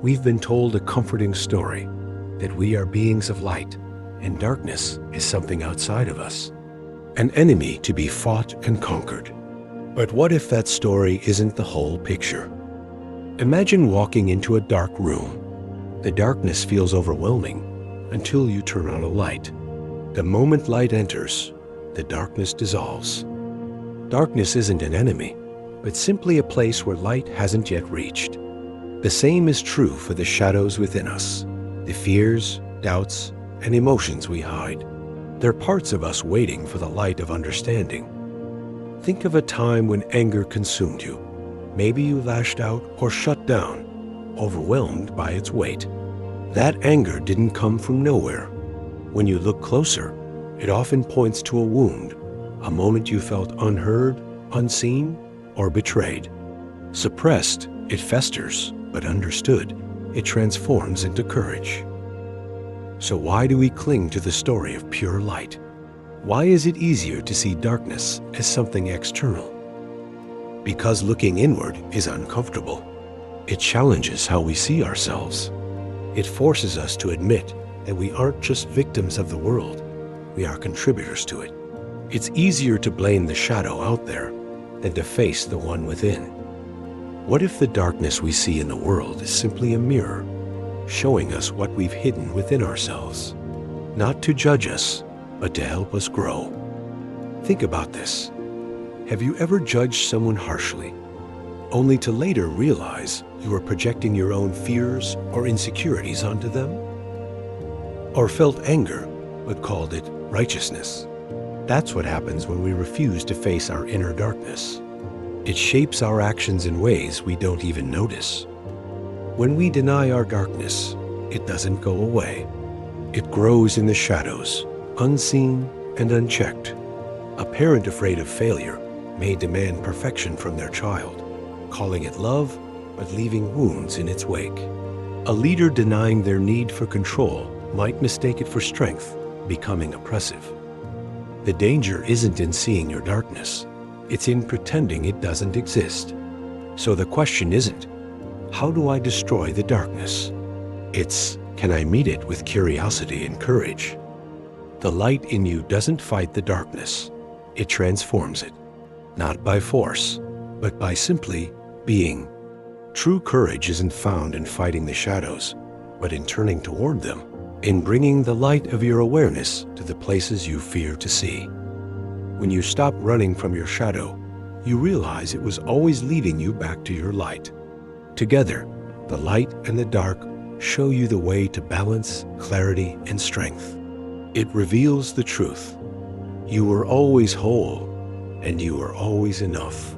We've been told a comforting story that we are beings of light and darkness is something outside of us, an enemy to be fought and conquered. But what if that story isn't the whole picture? Imagine walking into a dark room. The darkness feels overwhelming until you turn on a light. The moment light enters, the darkness dissolves. Darkness isn't an enemy, but simply a place where light hasn't yet reached. The same is true for the shadows within us, the fears, doubts, and emotions we hide. They're parts of us waiting for the light of understanding. Think of a time when anger consumed you. Maybe you lashed out or shut down, overwhelmed by its weight. That anger didn't come from nowhere. When you look closer, it often points to a wound, a moment you felt unheard, unseen, or betrayed. Suppressed, it festers, but understood, it transforms into courage. So why do we cling to the story of pure light? Why is it easier to see darkness as something external? Because looking inward is uncomfortable. It challenges how we see ourselves. It forces us to admit that we aren't just victims of the world, we are contributors to it. It's easier to blame the shadow out there than to face the one within. What if the darkness we see in the world is simply a mirror, showing us what we've hidden within ourselves? Not to judge us, but to help us grow. Think about this. Have you ever judged someone harshly, only to later realize you were projecting your own fears or insecurities onto them? Or felt anger, but called it righteousness? That's what happens when we refuse to face our inner darkness. It shapes our actions in ways we don't even notice. When we deny our darkness, it doesn't go away. It grows in the shadows, unseen and unchecked. A parent afraid of failure may demand perfection from their child, calling it love, but leaving wounds in its wake. A leader denying their need for control might mistake it for strength, becoming oppressive. The danger isn't in seeing your darkness. It's in pretending it doesn't exist. So the question isn't, how do I destroy the darkness? It's, can I meet it with curiosity and courage? The light in you doesn't fight the darkness. It transforms it, not by force, but by simply being. True courage isn't found in fighting the shadows, but in turning toward them, in bringing the light of your awareness to the places you fear to see. When you stop running from your shadow, you realize it was always leading you back to your light. Together, the light and the dark show you the way to balance, clarity, and strength. It reveals the truth. You were always whole, and you were always enough.